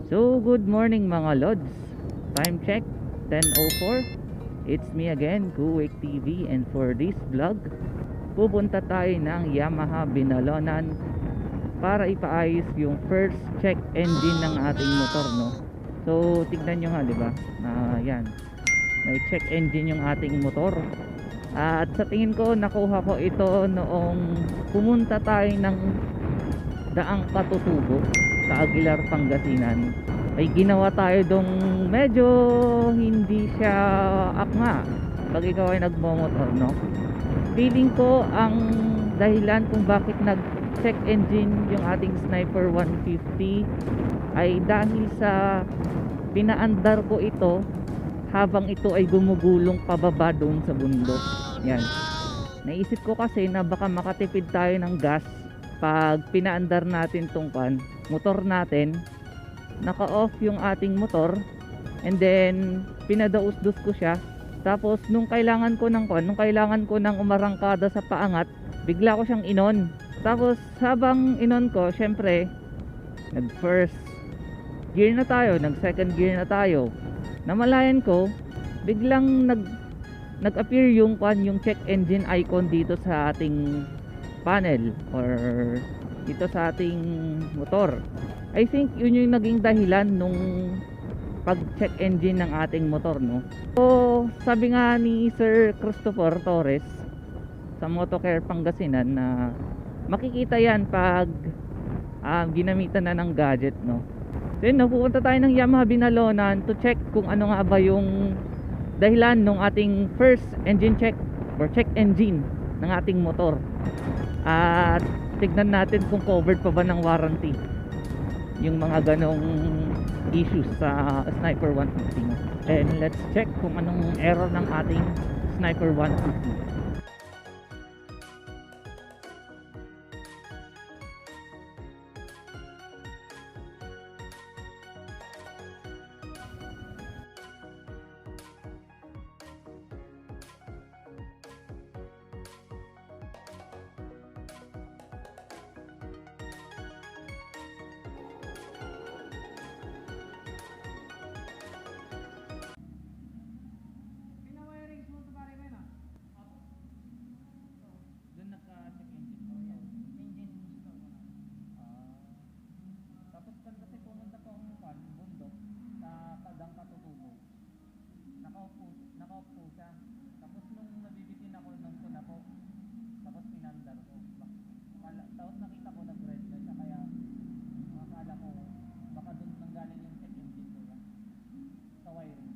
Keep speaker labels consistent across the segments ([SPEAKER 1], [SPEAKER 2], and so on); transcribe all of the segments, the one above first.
[SPEAKER 1] So good morning mga lods. Time check 10:04. It's me again, Kuwek TV, and for this vlog pupunta tayo ng Yamaha Binalonan para ipaayos yung first check engine ng ating motor, no. So tignan nyo nga, di ba? Yan. May check engine yung ating motor. At sa tingin ko nakuha ko ito noong pumunta tayo ng Daang Katutubo sa Aguilar, Pangasinan. Ay ginawa tayo dong medyo hindi siya akma pag ikaw ay nagmomotor, no. Feeling ko ang dahilan kung bakit nag check engine yung ating Sniper 150 ay dahil sa pinaandar ko ito habang ito ay gumugulong pababa doon sa bundok. Yan, naisip ko kasi na baka makatipid tayo ng gas pag pinaandar natin tong motor natin, naka-off yung ating motor, and then pinadaus-dus ko siya. Tapos nung kailangan ko ng umarangkada sa paangat, bigla ko siyang inon. Tapos habang inon ko, syempre nag first gear na tayo, nag second gear na tayo. Namalayan ko, biglang nag-appear yung check engine icon dito sa ating panel or dito sa ating motor. I think yun yung naging dahilan nung pag-check engine ng ating motor, no. So sabi nga ni Sir Christopher Torres sa Motocare Pangasinan na makikita yan pag ginamitan na ng gadget, no. So yun, pupunta tayo ng Yamaha Binalonan to check kung ano nga ba yung dahilan ng ating first engine check or check engine ng ating motor. At tignan natin kung covered pa ba ng warranty yung mga ganong issues sa Sniper 150. And let's check kung anong error ng ating Sniper 150. Nakaupo siya. Tapos nung nabibitin ako nung kuna po, tapos pinandar ko. Tapos nakita ko nag-red na siya, kaya akala ko baka doon nanggaling yung check engine ko yan sa wiring.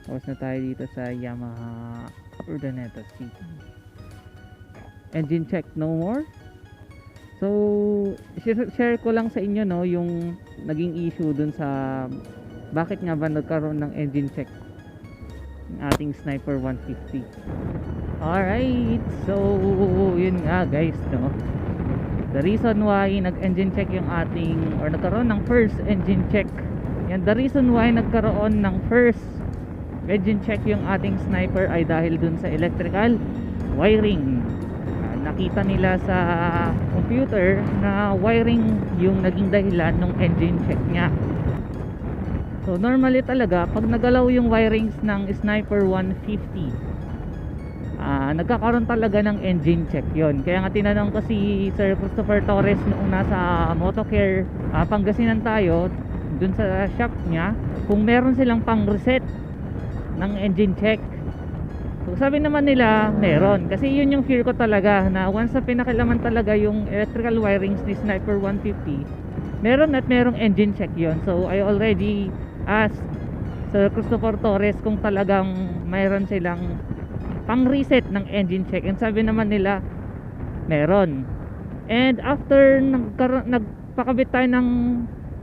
[SPEAKER 1] Tapos na tayo dito sa Yamaha Urdaneta City. Engine check no more. So share ko lang sa inyo, no, yung naging issue dun sa bakit nga ba nagkaroon ng engine check ng ating Sniper 150. Alright, so yun nga guys, no, the reason why nag-engine check yung ating or nagkaroon ng first engine check, yan, the reason why nagkaroon ng first engine check yung ating Sniper ay dahil dun sa electrical wiring. Nakita nila sa computer na wiring yung naging dahilan ng engine check nya. So normally talaga pag nagalaw yung wirings ng Sniper 150, nagkakaroon talaga ng engine check yon. Kaya nga tinanong ko si Sir Christopher Torres noong nasa Motocare Pangasinan tayo, dun sa shop nya, kung meron silang pang reset ng engine check. So sabi naman nila meron, kasi yun yung fear ko talaga, na once na pinakilaman talaga yung electrical wirings ni Sniper 150, meron at merong engine check yon. So I already asked Sir Christopher Torres kung talagang mayroon silang pang reset ng engine check, and sabi naman nila meron. And after nagpakabit tayo ng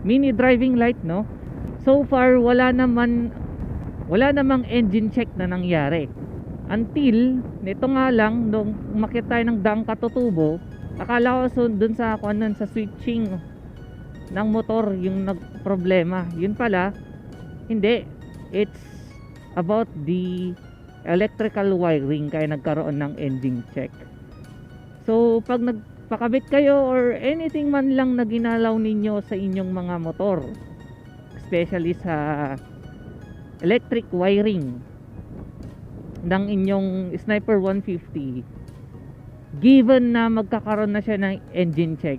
[SPEAKER 1] mini driving light, no, so far wala namang engine check na nangyari until nito nga lang nung umakyat tayo ng Daang Katutubo. Akala ko dun sa sa switching ng motor yung nagproblema. Yun pala, hindi. It's about the electrical wiring kaya nagkaroon ng engine check. So pag nagpakabit kayo or anything man lang na ginalaw ninyo sa inyong mga motor, especially sa electric wiring ng inyong Sniper 150, given na magkakaroon na siya ng engine check,